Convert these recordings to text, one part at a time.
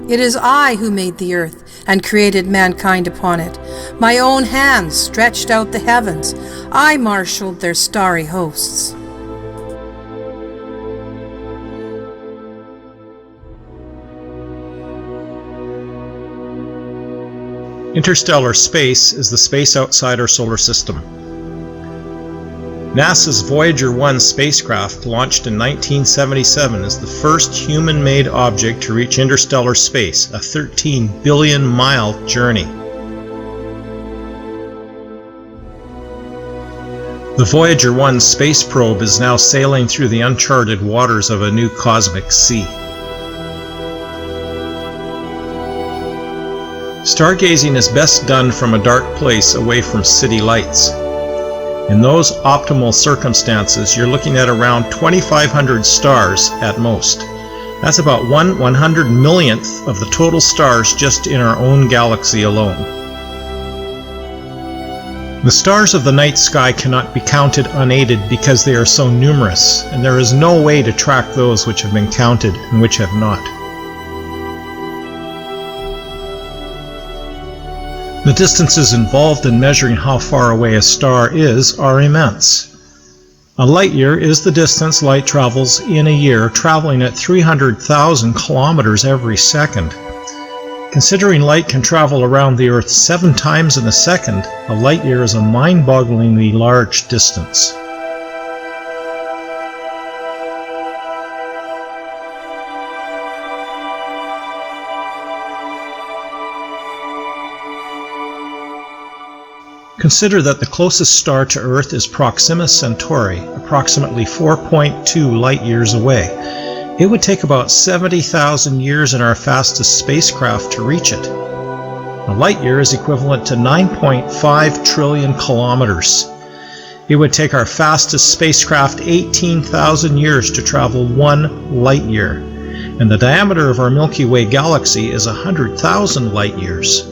It is I who made the earth and created mankind upon it. My own hands stretched out the heavens. I marshaled their starry hosts. Interstellar space is the space outside our solar system. NASA's Voyager 1 spacecraft, launched in 1977, is the first human-made object to reach interstellar space, a 13 billion-mile journey. The Voyager 1 space probe is now sailing through the uncharted waters of a new cosmic sea. Stargazing is best done from a dark place away from city lights. In those optimal circumstances, you're looking at around 2,500 stars at most. That's about 1/100 millionth of the total stars just in our own galaxy alone. The stars of the night sky cannot be counted unaided because they are so numerous, and there is no way to track those which have been counted and which have not. The distances involved in measuring how far away a star is are immense. A light year is the distance light travels in a year, traveling at 300,000 kilometers every second. Considering light can travel around the Earth 7 times in a second, a light year is a mind-bogglingly large distance. Consider that the closest star to Earth is Proxima Centauri, approximately 4.2 light-years away. It would take about 70,000 years in our fastest spacecraft to reach it. A light-year is equivalent to 9.5 trillion kilometers. It would take our fastest spacecraft 18,000 years to travel 1 light-year, and the diameter of our Milky Way galaxy is 100,000 light-years.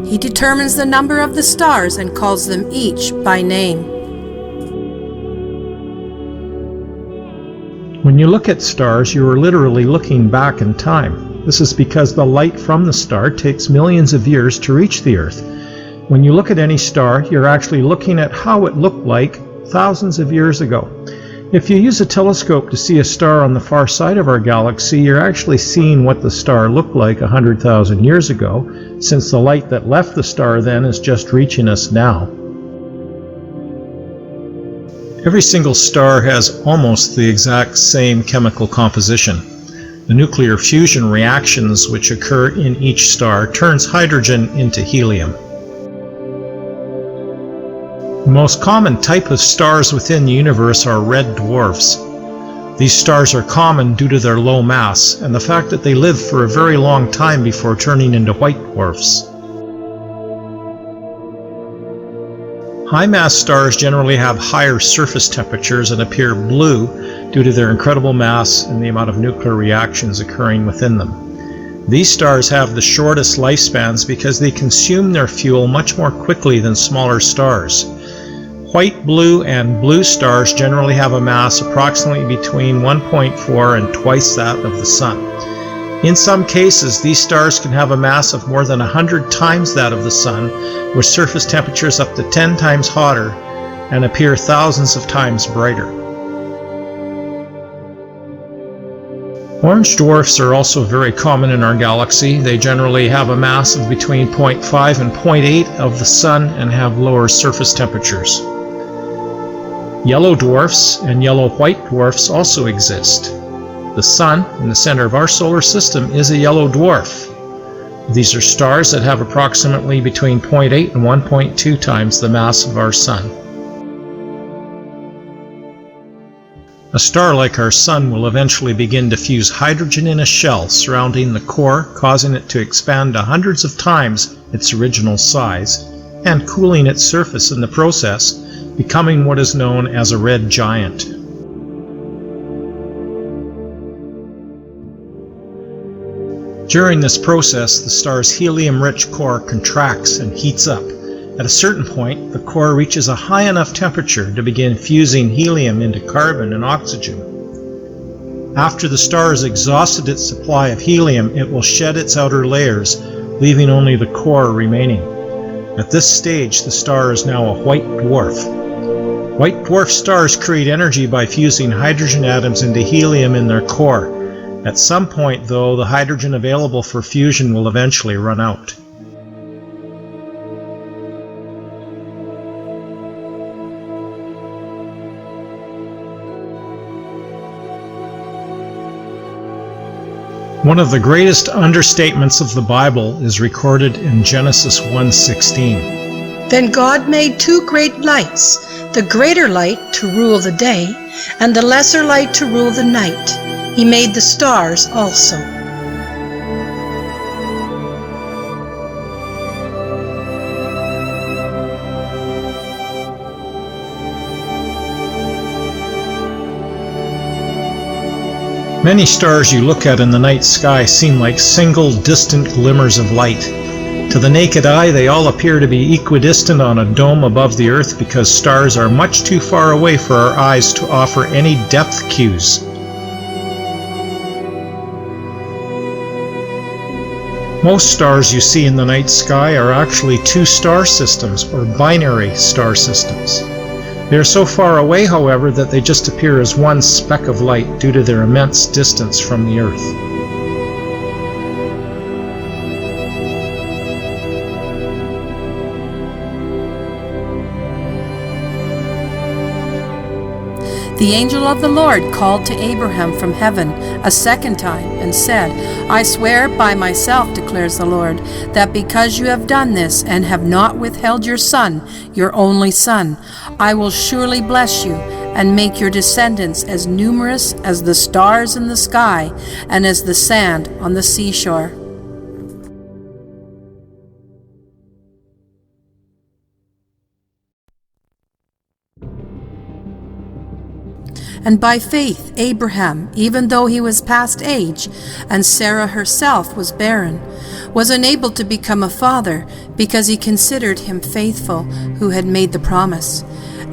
He determines the number of the stars and calls them each by name. When you look at stars, you are literally looking back in time. This is because the light from the star takes millions of years to reach the Earth. When you look at any star, you're actually looking at how it looked like thousands of years ago. If you use a telescope to see a star on the far side of our galaxy, you're actually seeing what the star looked like 100,000 years ago, since the light that left the star then is just reaching us now. Every single star has almost the exact same chemical composition. The nuclear fusion reactions which occur in each star turns hydrogen into helium. The most common type of stars within the universe are red dwarfs. These stars are common due to their low mass and the fact that they live for a very long time before turning into white dwarfs. High-mass stars generally have higher surface temperatures and appear blue due to their incredible mass and the amount of nuclear reactions occurring within them. These stars have the shortest lifespans because they consume their fuel much more quickly than smaller stars. White, blue, and blue stars generally have a mass approximately between 1.4 and twice that of the Sun. In some cases, these stars can have a mass of more than 100 times that of the Sun, with surface temperatures up to 10 times hotter, and appear thousands of times brighter. Orange dwarfs are also very common in our galaxy. They generally have a mass of between 0.5 and 0.8 of the Sun and have lower surface temperatures. Yellow dwarfs and yellow-white dwarfs also exist. The Sun, in the center of our solar system, is a yellow dwarf. These are stars that have approximately between 0.8 and 1.2 times the mass of our Sun. A star like our Sun will eventually begin to fuse hydrogen in a shell surrounding the core, causing it to expand to hundreds of times its original size, and cooling its surface in the process, becoming what is known as a red giant. During this process, the star's helium-rich core contracts and heats up. At a certain point, the core reaches a high enough temperature to begin fusing helium into carbon and oxygen. After the star has exhausted its supply of helium, it will shed its outer layers, leaving only the core remaining. At this stage, the star is now a white dwarf. White dwarf stars create energy by fusing hydrogen atoms into helium in their core. At some point, though, the hydrogen available for fusion will eventually run out. One of the greatest understatements of the Bible is recorded in Genesis 1:16. Then God made two great lights, the greater light to rule the day, and the lesser light to rule the night. He made the stars also. Many stars you look at in the night sky seem like single distant glimmers of light. To the naked eye, they all appear to be equidistant on a dome above the earth because stars are much too far away for our eyes to offer any depth cues. Most stars you see in the night sky are actually two star systems, or binary star systems. They are so far away, however, that they just appear as one speck of light due to their immense distance from the Earth. The angel of the Lord called to Abraham from heaven a second time and said, I swear by myself, declares the Lord, that because you have done this and have not withheld your son, your only son, I will surely bless you and make your descendants as numerous as the stars in the sky and as the sand on the seashore. And by faith Abraham, even though he was past age, and Sarah herself was barren, was enabled to become a father, because he considered him faithful who had made the promise.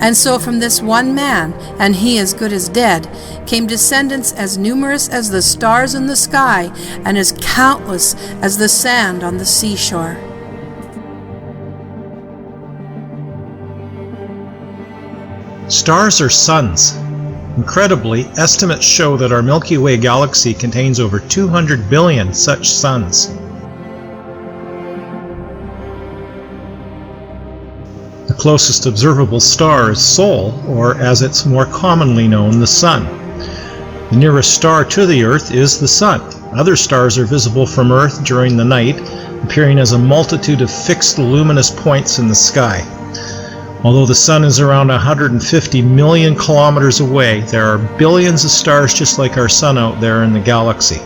And so from this one man, and he as good as dead, came descendants as numerous as the stars in the sky, and as countless as the sand on the seashore. Stars are suns. Incredibly, estimates show that our Milky Way galaxy contains over 200 billion such suns. The closest observable star is Sol, or as it's more commonly known, the Sun. The nearest star to the Earth is the Sun. Other stars are visible from Earth during the night, appearing as a multitude of fixed luminous points in the sky. Although the Sun is around 150 million kilometers away, there are billions of stars just like our Sun out there in the galaxy.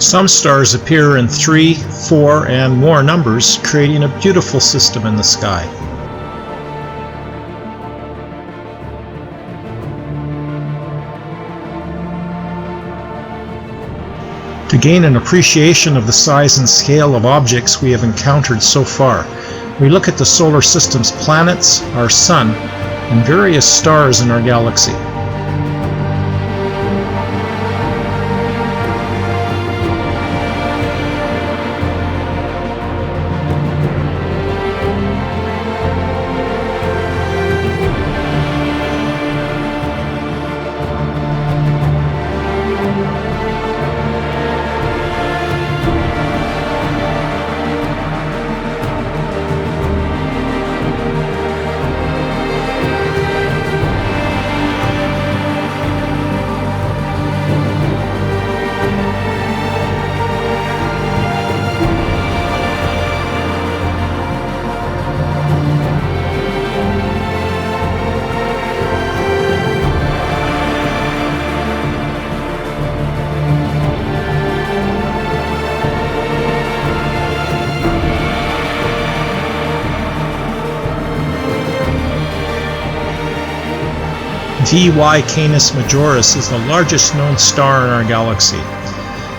Some stars appear in 3, 4, and more numbers, creating a beautiful system in the sky. To gain an appreciation of the size and scale of objects we have encountered so far, we look at the solar system's planets, our Sun, and various stars in our galaxy. VY Canis Majoris is the largest known star in our galaxy.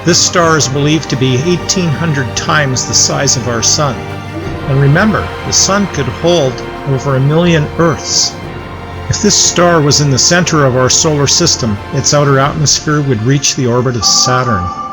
This star is believed to be 1,800 times the size of our Sun. And remember, the Sun could hold over 1 million Earths. If this star was in the center of our solar system, its outer atmosphere would reach the orbit of Saturn.